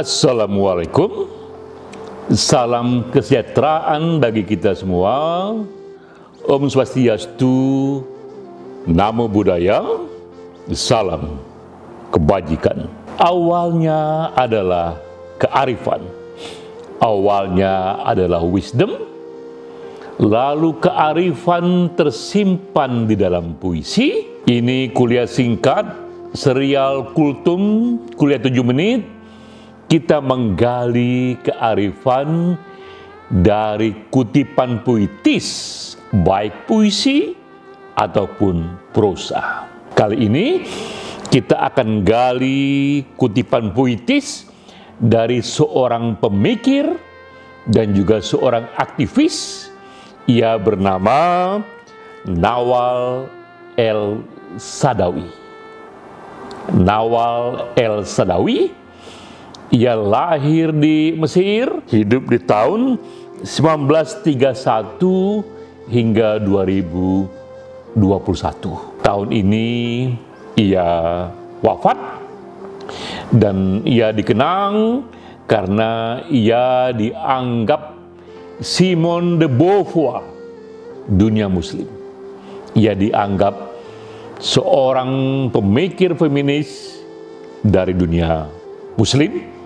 Assalamualaikum. Salam kesejahteraan bagi kita semua. Om Swastiastu, Namo Buddhaya, salam kebajikan. Awalnya adalah kearifan, awalnya adalah wisdom, lalu kearifan tersimpan di dalam puisi. Ini kuliah singkat, serial kultum, kuliah 7 menit. Kita menggali kearifan dari kutipan puitis, baik puisi ataupun prosa. Kali ini kita akan gali kutipan puitis dari seorang pemikir dan juga seorang aktivis. Ia bernama Nawal El-Saadawi. Nawal El-Saadawi, ia lahir di Mesir, hidup di tahun 1931 hingga 2021. Tahun ini ia wafat dan ia dikenang karena ia dianggap Simone de Beauvoir dunia muslim. Ia dianggap seorang pemikir feminis dari dunia muslim.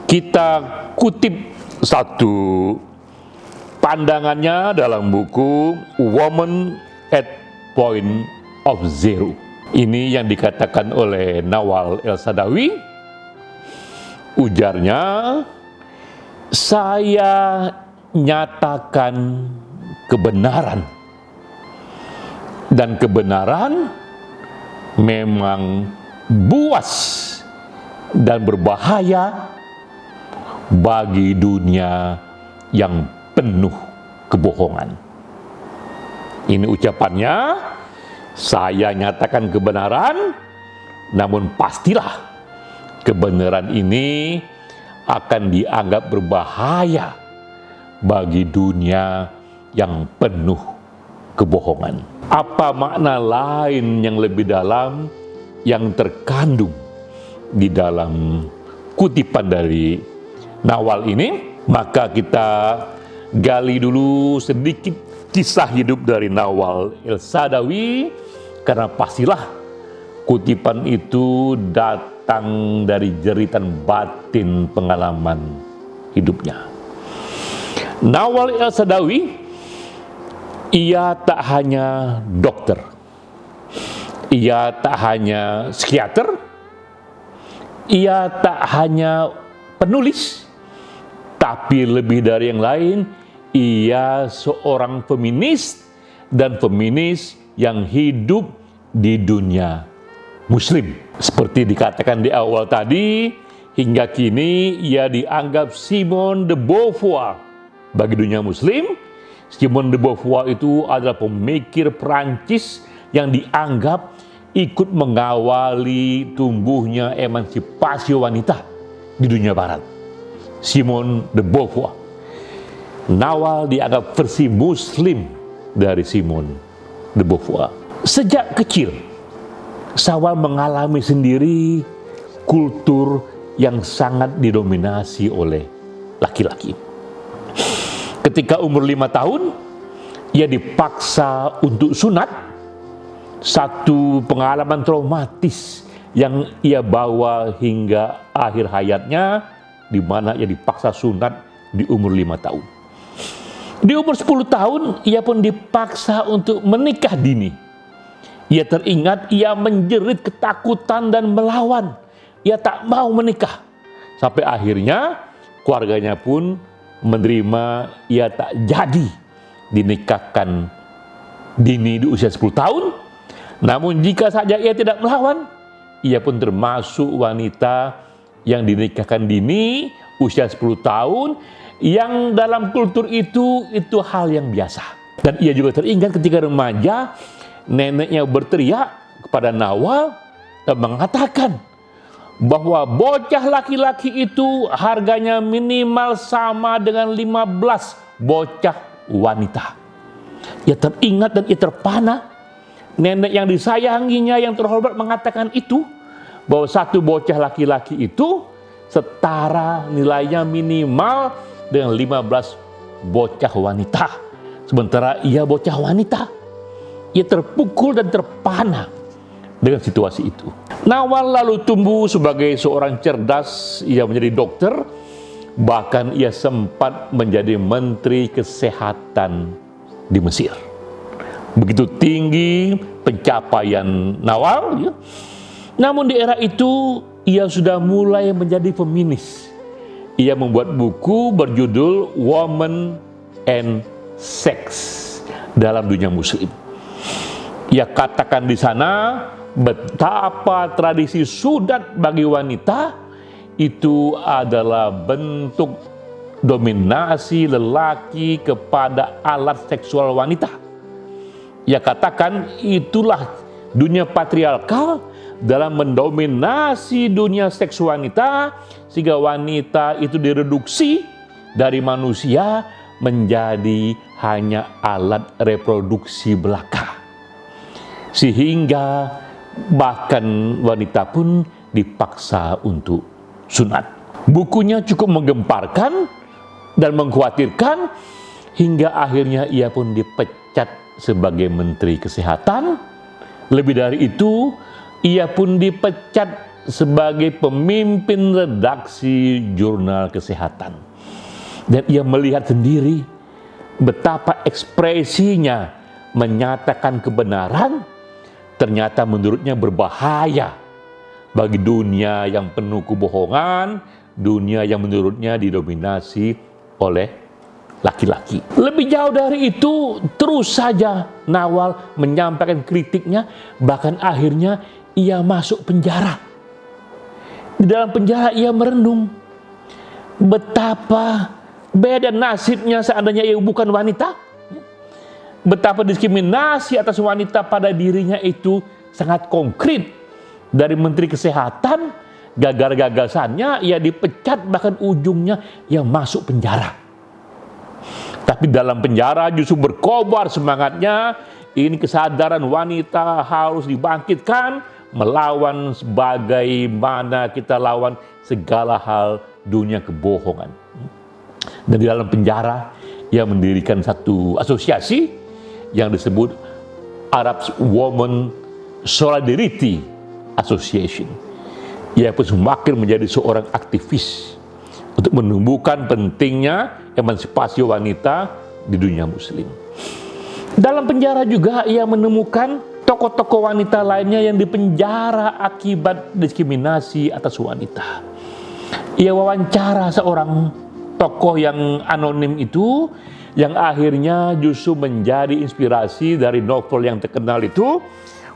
Kita kutip satu pandangannya dalam buku Woman at Point of Zero. Ini yang dikatakan oleh Nawal El-Saadawi. Ujarnya, saya nyatakan kebenaran. Dan kebenaran memang buas dan berbahaya bagi dunia yang penuh kebohongan. Ini ucapannya, saya nyatakan kebenaran, namun pastilah kebenaran ini akan dianggap berbahaya bagi dunia yang penuh kebohongan. Apa makna lain yang lebih dalam yang terkandung di dalam kutipan dari Nawal ini? Maka kita gali dulu sedikit kisah hidup dari Nawal El-Saadawi, karena pastilah kutipan itu datang dari jeritan batin pengalaman hidupnya. Nawal El-Saadawi, ia tak hanya dokter, ia tak hanya psikiater, ia tak hanya penulis, tapi lebih dari yang lain, ia seorang feminis dan feminis yang hidup di dunia muslim. Seperti dikatakan di awal tadi, hingga kini ia dianggap Simone de Beauvoir bagi dunia muslim. Simone de Beauvoir itu adalah pemikir Perancis yang dianggap ikut mengawali tumbuhnya emansipasi wanita di dunia barat. Simone de Beauvoir. Nawal dianggap versi muslim dari Simone de Beauvoir. Sejak kecil, Nawal mengalami sendiri kultur yang sangat didominasi oleh laki-laki. Ketika umur 5 tahun, ia dipaksa untuk sunat. Satu pengalaman traumatis yang ia bawa hingga akhir hayatnya, di mana ia dipaksa sunat di umur 5 tahun. Di umur 10 tahun, ia pun dipaksa untuk menikah dini. Ia teringat, ia menjerit ketakutan dan melawan. Ia tak mau menikah. Sampai akhirnya, keluarganya pun menerima ia tak jadi dinikahkan dini di usia 10 tahun. Namun jika saja ia tidak melawan, ia pun termasuk wanita yang dinikahkan dini usia 10 tahun, yang dalam kultur itu hal yang biasa. Dan ia juga teringat ketika remaja, neneknya berteriak kepada Nawal dan mengatakan bahwa bocah laki-laki itu harganya minimal sama dengan 15 bocah wanita. Ia teringat dan ia terpana. Nenek yang disayanginya yang terhormat mengatakan itu, bahwa satu bocah laki-laki itu setara nilainya minimal dengan 15 bocah wanita. Sementara ia bocah wanita, ia terpukul dan terpana dengan situasi itu. Nawal lalu tumbuh sebagai seorang cerdas, ia menjadi dokter, bahkan ia sempat menjadi menteri kesehatan di Mesir. Begitu tinggi pencapaian Nawal, ya. Namun di era itu ia sudah mulai menjadi feminis. Ia membuat buku berjudul Woman and Sex dalam dunia muslim. Ia katakan di sana betapa tradisi sunat bagi wanita itu adalah bentuk dominasi lelaki kepada alat seksual wanita. Ia katakan itulah dunia patriarkal dalam mendominasi dunia seks wanita, sehingga wanita itu direduksi dari manusia menjadi hanya alat reproduksi belaka. Sehingga bahkan wanita pun dipaksa untuk sunat. Bukunya cukup menggemparkan dan mengkhawatirkan, hingga akhirnya ia pun dipecat sebagai Menteri Kesehatan. Lebih dari itu, ia pun dipecat sebagai pemimpin redaksi jurnal kesehatan. Dan ia melihat sendiri betapa ekspresinya menyatakan kebenaran ternyata menurutnya berbahaya bagi dunia yang penuh kebohongan, dunia yang menurutnya didominasi oleh laki-laki. Lebih jauh dari itu, terus saja Nawal menyampaikan kritiknya, bahkan akhirnya ia masuk penjara. Di dalam penjara ia merenung betapa beda nasibnya seandainya ia bukan wanita. Betapa diskriminasi atas wanita pada dirinya itu sangat konkret. Dari Menteri Kesehatan, gagal gagasannya ia dipecat, bahkan ujungnya ia masuk penjara. Tapi dalam penjara justru berkobar semangatnya. Ini kesadaran wanita harus dibangkitkan, melawan sebagaimana kita lawan segala hal dunia kebohongan. Dan di dalam penjara ia mendirikan satu asosiasi yang disebut Arab Women Solidarity Association. Ia pun semakin menjadi seorang aktivis untuk menumbuhkan pentingnya emansipasi wanita di dunia muslim. Dalam penjara juga ia menemukan tokoh-tokoh wanita lainnya yang dipenjara akibat diskriminasi atas wanita. Ia wawancara seorang tokoh yang anonim itu, yang akhirnya justru menjadi inspirasi dari novel yang terkenal itu,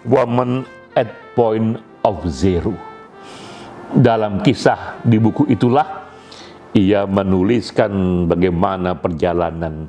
Woman at Point of Zero. Dalam kisah di buku itulah ia menuliskan bagaimana perjalanan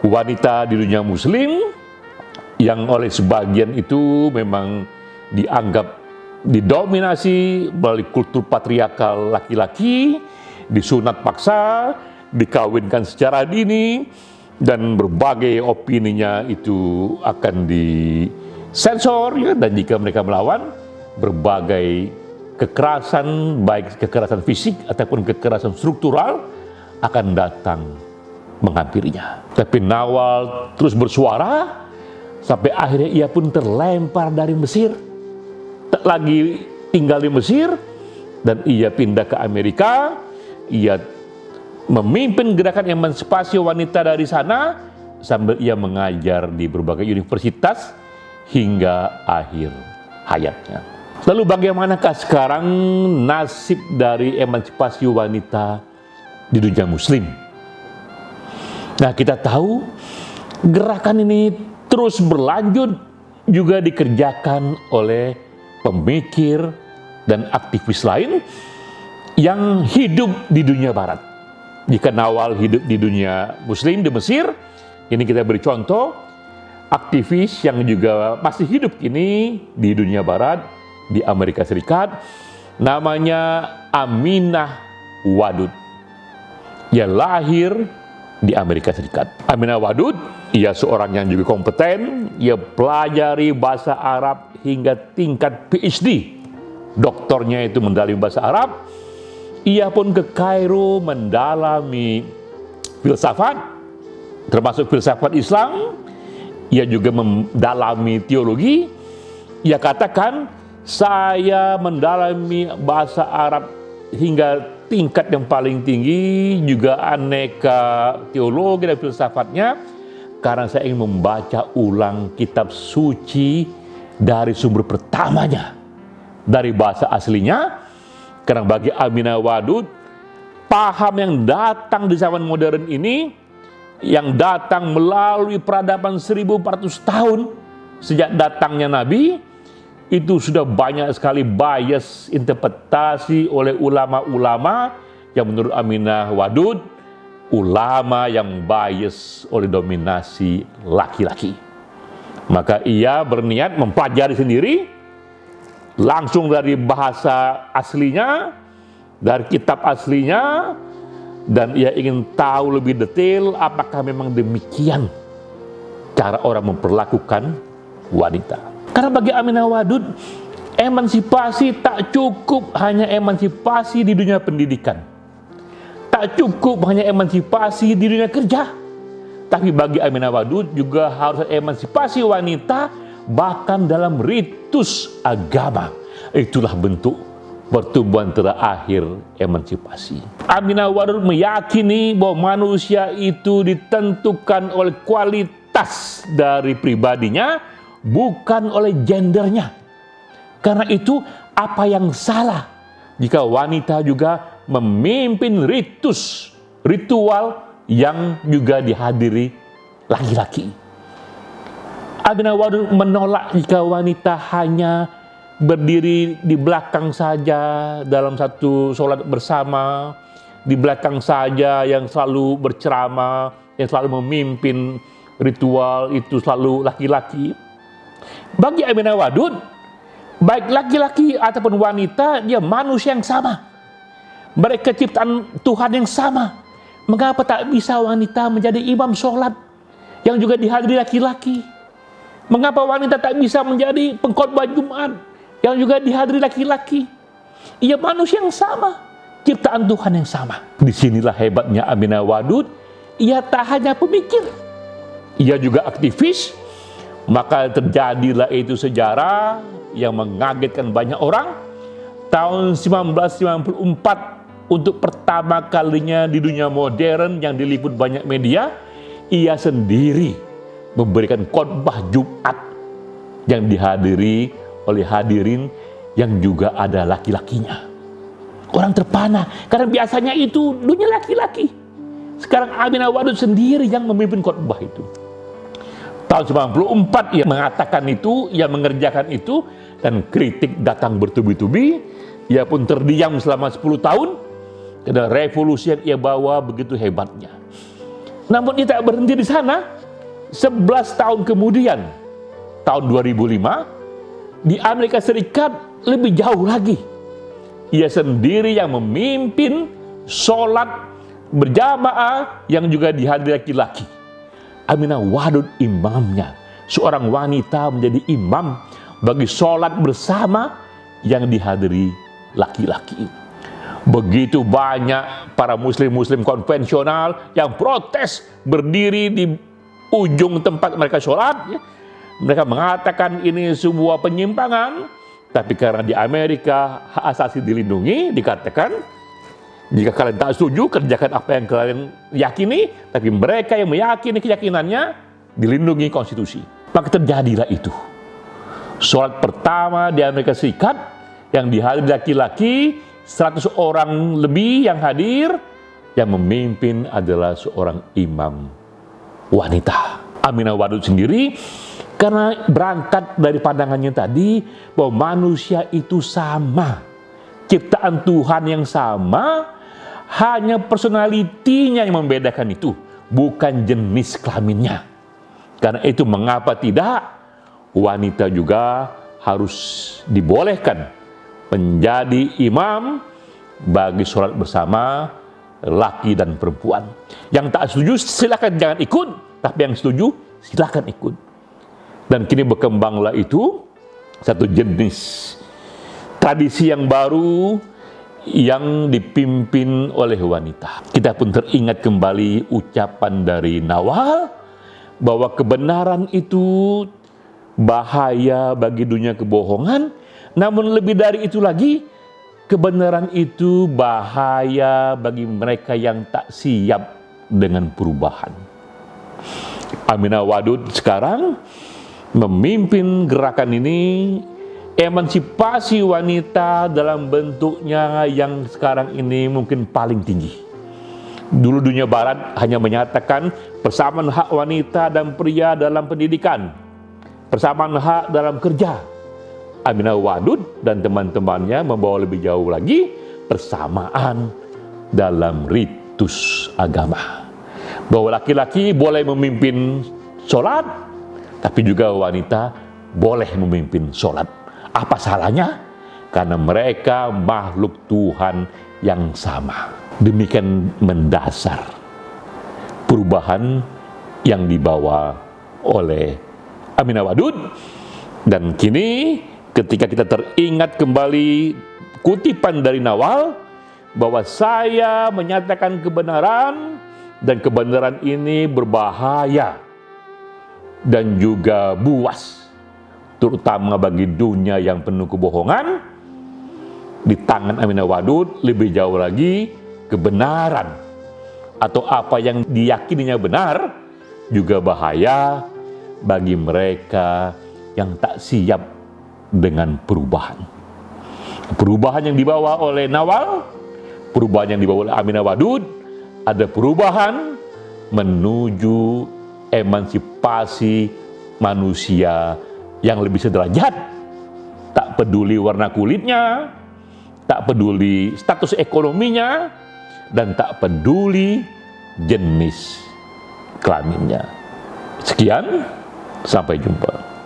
wanita di dunia muslim yang oleh sebagian itu memang dianggap didominasi melalui kultur patriarkal laki-laki, disunat paksa, dikawinkan secara dini, dan berbagai opininya itu akan disensor, ya, dan jika mereka melawan, berbagai kekerasan, baik kekerasan fisik ataupun kekerasan struktural akan datang menghampirinya. Tapi Nawal terus bersuara sampai akhirnya ia pun terlempar dari Mesir, tak lagi tinggal di Mesir, dan ia pindah ke Amerika. Ia memimpin gerakan emansipasi wanita dari sana sambil ia mengajar di berbagai universitas hingga akhir hayatnya. Lalu bagaimanakah sekarang nasib dari emansipasi wanita di dunia muslim? Nah, kita tahu gerakan ini terus berlanjut, juga dikerjakan oleh pemikir dan aktivis lain yang hidup di dunia barat. Jika Nawal hidup di dunia muslim di Mesir, ini kita beri contoh aktivis yang juga masih hidup kini di dunia barat, di Amerika Serikat, namanya Aminah Wadud. Ia lahir di Amerika Serikat. Aminah Wadud, ia seorang yang juga kompeten. Ia pelajari bahasa Arab hingga tingkat PhD. Doktornya itu mendalami bahasa Arab. Ia pun ke Kairo mendalami filsafat, termasuk filsafat Islam. Ia juga mendalami teologi. Ia katakan, saya mendalami bahasa Arab hingga tingkat yang paling tinggi, juga aneka teologi dan filsafatnya, karena saya ingin membaca ulang kitab suci dari sumber pertamanya, dari bahasa aslinya. Karena bagi Aminah Wadud, paham yang datang di zaman modern ini, yang datang melalui peradaban 1400 tahun sejak datangnya Nabi, itu sudah banyak sekali bias interpretasi oleh ulama-ulama yang menurut Aminah Wadud, ulama yang bias oleh dominasi laki-laki. Maka ia berniat mempelajari sendiri, langsung dari bahasa aslinya, dari kitab aslinya, dan ia ingin tahu lebih detail apakah memang demikian cara orang memperlakukan wanita. Karena bagi Aminah Wadud, emansipasi tak cukup hanya emansipasi di dunia pendidikan, tak cukup hanya emansipasi di dunia kerja, tapi bagi Aminah Wadud juga harus emansipasi wanita bahkan dalam ritus agama. Itulah bentuk pertumbuhan terakhir emansipasi. Aminah Wadud meyakini bahwa manusia itu ditentukan oleh kualitas dari pribadinya, bukan oleh gendernya. Karena itu, apa yang salah jika wanita juga memimpin ritual yang juga dihadiri laki-laki? Aminah Wadud menolak jika wanita hanya berdiri di belakang saja dalam satu sholat bersama, di belakang saja yang selalu berceramah, yang selalu memimpin ritual itu selalu laki-laki. Bagi Aminah Wadud, baik laki-laki ataupun wanita, dia manusia yang sama. Mereka ciptaan Tuhan yang sama. Mengapa tak bisa wanita menjadi imam sholat yang juga dihadiri laki-laki? Mengapa wanita tak bisa menjadi pengkhotbah Jumat yang juga dihadiri laki-laki? Ia manusia yang sama, ciptaan Tuhan yang sama. Disinilah hebatnya Aminah Wadud. Ia tak hanya pemikir, ia juga aktivis. Maka terjadilah itu sejarah yang mengagetkan banyak orang. Tahun 1994, untuk pertama kalinya di dunia modern yang diliput banyak media, ia sendiri memberikan khotbah Jumat yang dihadiri oleh hadirin yang juga ada laki-lakinya. Orang terpana, karena biasanya itu dunia laki-laki. Sekarang Aminah Wadud sendiri yang memimpin khotbah itu. Tahun 94 ia mengatakan itu, ia mengerjakan itu, dan kritik datang bertubi-tubi. Ia pun terdiam selama 10 tahun, karena revolusi yang ia bawa begitu hebatnya. Namun ia tak berhenti di sana. 11 tahun kemudian, tahun 2005, di Amerika Serikat lebih jauh lagi. Ia sendiri yang memimpin sholat berjamaah yang juga dihadiri laki-laki. Aminah Wadud imamnya. Seorang wanita menjadi imam bagi sholat bersama yang dihadiri laki-laki. Begitu banyak para muslim-muslim konvensional yang protes berdiri di ujung tempat mereka sholat. Mereka mengatakan ini sebuah penyimpangan. Tapi karena di Amerika hak asasi dilindungi, dikatakan jika kalian tak setuju, kerjakan apa yang kalian yakini. Tapi mereka yang meyakini keyakinannya dilindungi konstitusi. Maka terjadilah itu. Sholat pertama di Amerika Serikat yang dihadiri laki-laki, 100 orang lebih yang hadir, yang memimpin adalah seorang imam wanita. Aminah Wadud sendiri, karena berangkat dari pandangannya tadi bahwa manusia itu sama, ciptaan Tuhan yang sama, hanya personalitinya yang membedakan itu, bukan jenis kelaminnya. Karena itu mengapa tidak wanita juga harus dibolehkan menjadi imam bagi sholat bersama laki dan perempuan. Yang tak setuju silakan jangan ikut, tapi yang setuju silakan ikut. Dan kini berkembanglah itu satu jenis tradisi yang baru yang dipimpin oleh wanita. Kita pun teringat kembali ucapan dari Nawal bahwa kebenaran itu bahaya bagi dunia kebohongan, namun lebih dari itu lagi, kebenaran itu bahaya bagi mereka yang tak siap dengan perubahan. Aminah Wadud sekarang memimpin gerakan ini, emansipasi wanita dalam bentuknya yang sekarang ini mungkin paling tinggi. Dulu dunia barat hanya menyatakan persamaan hak wanita dan pria dalam pendidikan, persamaan hak dalam kerja. Aminah Wadud dan teman-temannya membawa lebih jauh lagi, persamaan dalam ritus agama. Bahwa laki-laki boleh memimpin sholat, tapi juga wanita boleh memimpin sholat. Apa salahnya? Karena mereka makhluk Tuhan yang sama. Demikian mendasar perubahan yang dibawa oleh Aminah Wadud. Dan kini ketika kita teringat kembali kutipan dari Nawal bahwa saya menyatakan kebenaran dan kebenaran ini berbahaya dan juga buas, terutama bagi dunia yang penuh kebohongan. Di tangan Aminah Wadud lebih jauh lagi, kebenaran atau apa yang diyakininya benar juga bahaya bagi mereka yang tak siap dengan perubahan. Perubahan yang dibawa oleh Nawal, perubahan yang dibawa oleh Aminah Wadud, ada perubahan menuju emansipasi manusia yang lebih sederajat, tak peduli warna kulitnya, tak peduli status ekonominya, dan tak peduli jenis kelaminnya. Sekian, sampai jumpa.